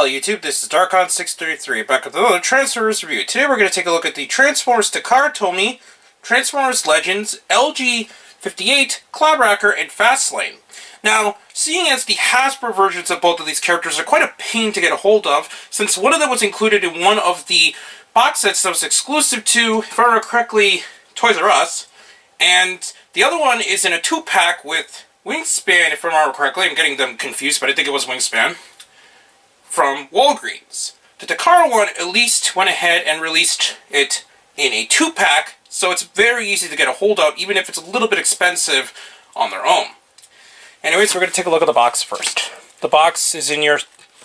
Hello YouTube, this is Darkon633 back with another Transformers review. Today we're going to take a look at the Transformers Takara Legends LG-58, Cloudwracker, and Fastlane. Now, seeing as the Hasbro versions of both of these characters are quite a pain to get a hold of, since one of them was included in one of the box sets that was exclusive to, if I remember correctly, Toys R Us, and the other one is in a 2-pack with Wingspan, if I remember correctly. I'm getting them confused, but I think it was Wingspan, from Walgreens. The Takara one at least went ahead and released it in a 2-pack, so it's very easy to get a hold of, even if it's a little bit expensive on their own. Anyways, we're going to take a look at the box first. The box is in your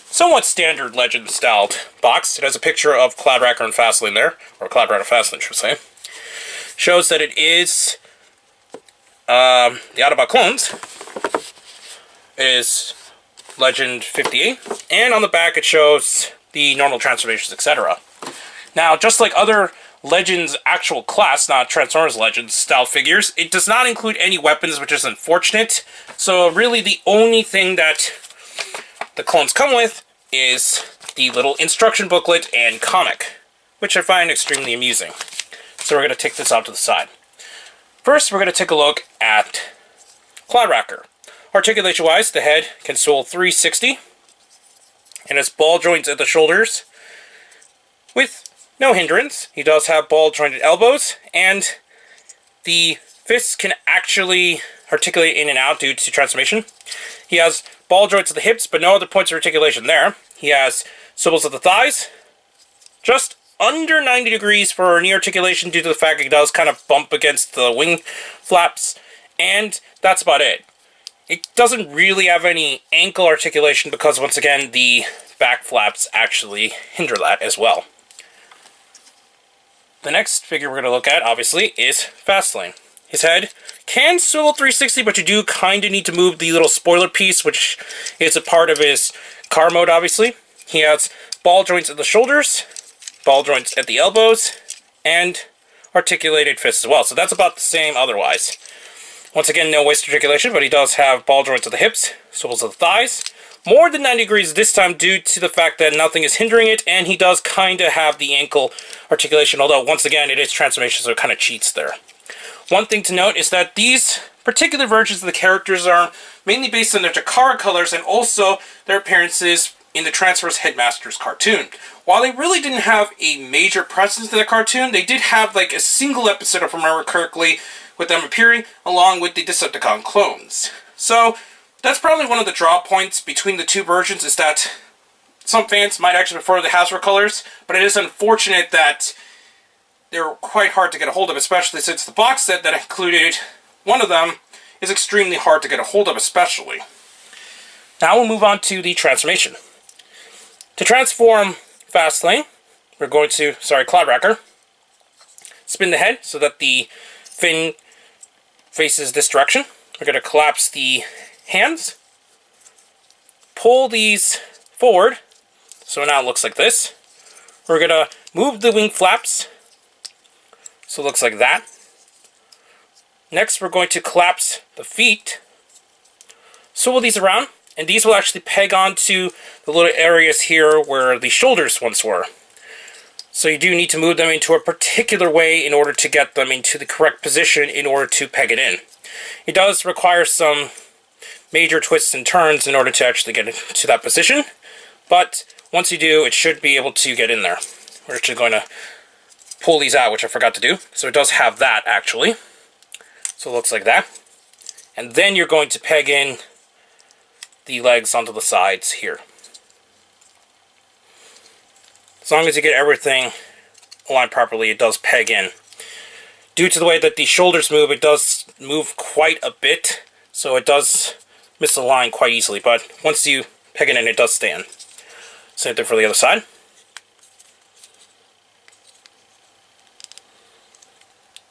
somewhat standard Legend-styled box. It has a picture of Cloudwracker and Fastlane there, or Cloudwracker and Fastlane, should I say. Shows that it is the Autobot Clones. It is Legend-58, and on the back it shows the normal transformations, etc. Now, just like other Legends actual class, not Transformers Legends style figures, it does not include any weapons, which is unfortunate. So really the only thing that the clones come with is the little instruction booklet and comic, which I find extremely amusing. So we're going to take this out to the side. First, we're going to take a look at Cloudwracker. Articulation-wise, the head can swivel 360, and has ball joints at the shoulders with no hindrance. He does have ball-jointed elbows, and the fists can actually articulate in and out due to transformation. He has ball joints at the hips, but no other points of articulation there. He has swivels at the thighs, just under 90 degrees for knee articulation due to the fact he does kind of bump against the wing flaps, and that's about it. It doesn't really have any ankle articulation because, once again, the back flaps actually hinder that as well. The next figure we're going to look at, obviously, is Fastlane. His head can swivel 360, but you do kind of need to move the little spoiler piece, which is a part of his car mode, obviously. He has ball joints at the shoulders, ball joints at the elbows, and articulated fists as well. So that's about the same otherwise. Once again, no waist articulation, but he does have ball joints at the hips, swivels at the thighs. More than 90 degrees this time due to the fact that nothing is hindering it, and he does kind of have the ankle articulation, although once again it is transformation, so it kind of cheats there. One thing to note is that these particular versions of the characters are mainly based on their Takara colors and also their appearances in the Transformers Headmasters cartoon. While they really didn't have a major presence in the cartoon, they did have like a single episode, if I remember correctly, with them appearing along with the Decepticon clones. So that's probably one of the draw points between the two versions, is that some fans might actually prefer the Hasbro colors, but it is unfortunate that they're quite hard to get a hold of, especially since the box set that included one of them is extremely hard to get a hold of, especially. Now we'll move on to the transformation. To transform Fastlane, we're going to, Cloudwracker, spin the head so that the fin faces this direction. We're going to collapse the hands, pull these forward, so now it looks like this. We're going to move the wing flaps, so it looks like that. Next, we're going to collapse the feet, swivel these around, and these will actually peg onto the little areas here where the shoulders once were. So you do need to move them into a particular way in order to get them into the correct position in order to peg it in. It does require some major twists and turns in order to actually get into that position, but once you do, it should be able to get in there. We're actually going to pull these out, which I forgot to do. So it does have that, actually. So it looks like that. And then you're going to peg in the legs onto the sides here. As long as you get everything aligned properly, it does peg in. Due to the way that the shoulders move, it does move quite a bit, so it does misalign quite easily, but once you peg it in, it does stand. Same thing for the other side.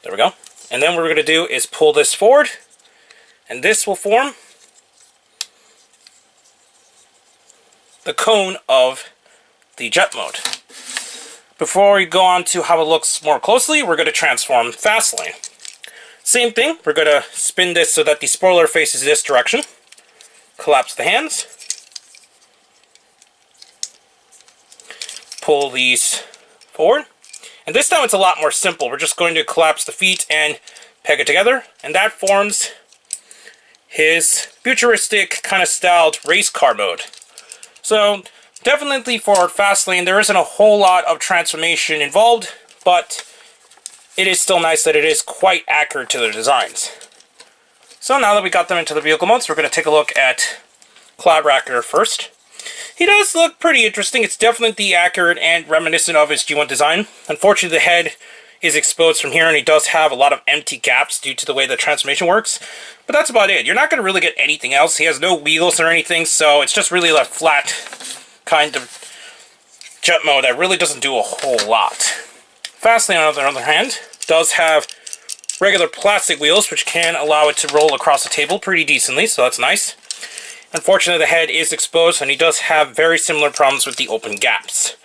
There we go. And then what we're going to do is pull this forward, and this will form the cone of the jet mode. Before we go on to how it looks more closely, we're going to transform Fastlane. Same thing, we're going to spin this so that the spoiler faces this direction. Collapse the hands. pull these forward. And this time it's a lot more simple. We're just going to collapse the feet and peg it together. And that forms his futuristic kind of styled race car mode. So definitely for Fastlane, there isn't a whole lot of transformation involved, but it is still nice that it is quite accurate to their designs. So now that we got them into the vehicle modes, we're going to take a look at Cloud Racker first. He does look pretty interesting. It's definitely accurate and reminiscent of his G1 design. Unfortunately, the head is exposed from here, and he does have a lot of empty gaps due to the way the transformation works. But that's about it. You're not going to really get anything else. He has no wheels or anything, so it's just really a flat kind of jet mode that really doesn't do a whole lot. Fastlane, on the other hand, does have regular plastic wheels, which can allow it to roll across the table pretty decently, so that's nice. Unfortunately, the head is exposed, and he does have very similar problems with the open gaps.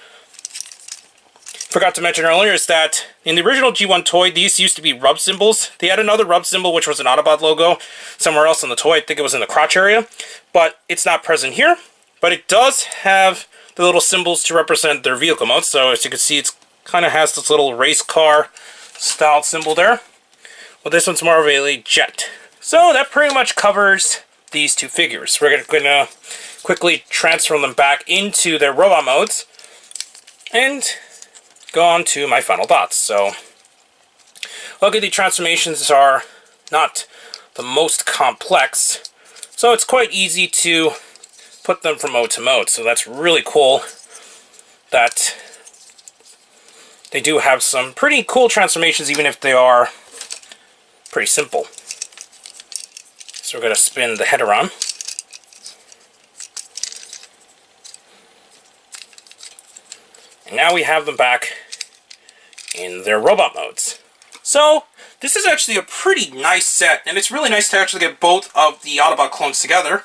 Forgot to mention earlier is that in the original G1 toy, these used to be rub symbols. They had another rub symbol, which was an Autobot logo, somewhere else on the toy. I think it was in the crotch area, but it's not present here. But it does have the little symbols to represent their vehicle modes. So as you can see, it kind of has this little race car styled symbol there. Well, this one's more of a jet. So that pretty much covers these two figures. We're going to quickly transfer them back into their robot modes and go on to my final thoughts. So, luckily the transformations are not the most complex, so it's quite easy to put them from mode to mode. So that's really cool that they do have some pretty cool transformations, even if they are pretty simple. So we're going to spin the head around. And now we have them back in their robot modes. So, this is actually a pretty nice set, and it's really nice to actually get both of the Autobot clones together.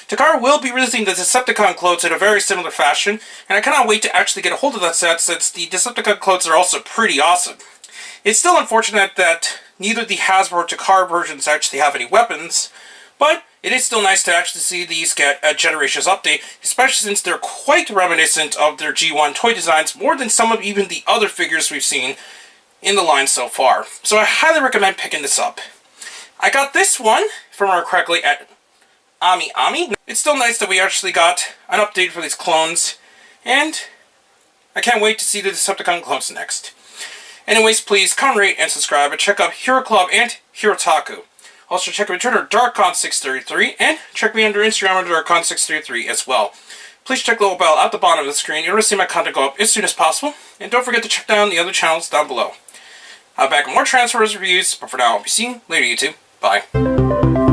Takara will be releasing the Decepticon clones in a very similar fashion, and I cannot wait to actually get a hold of that set, since the Decepticon clones are also pretty awesome. It's still unfortunate that neither the Hasbro or Takara versions actually have any weapons, but it is still nice to actually see these get a Generations update, especially since they're quite reminiscent of their G1 toy designs, more than some of even the other figures we've seen in the line so far. So I highly recommend picking this up. I got this one, if I remember correctly, at Amiami. It's still nice that we actually got an update for these clones, and I can't wait to see the Decepticon clones next. Anyways, please comment, rate, and subscribe, and check out Hero Club and Hero Taku. Also check out my Twitter, Darkon633, and check me under Instagram under Darkon633 as well. Please check the little bell at the bottom of the screen in order to see my content go up as soon as possible, and don't forget to check down the other channels down below. I'll be back with more Transformers reviews, but for now I'll be seeing you later, YouTube. Bye.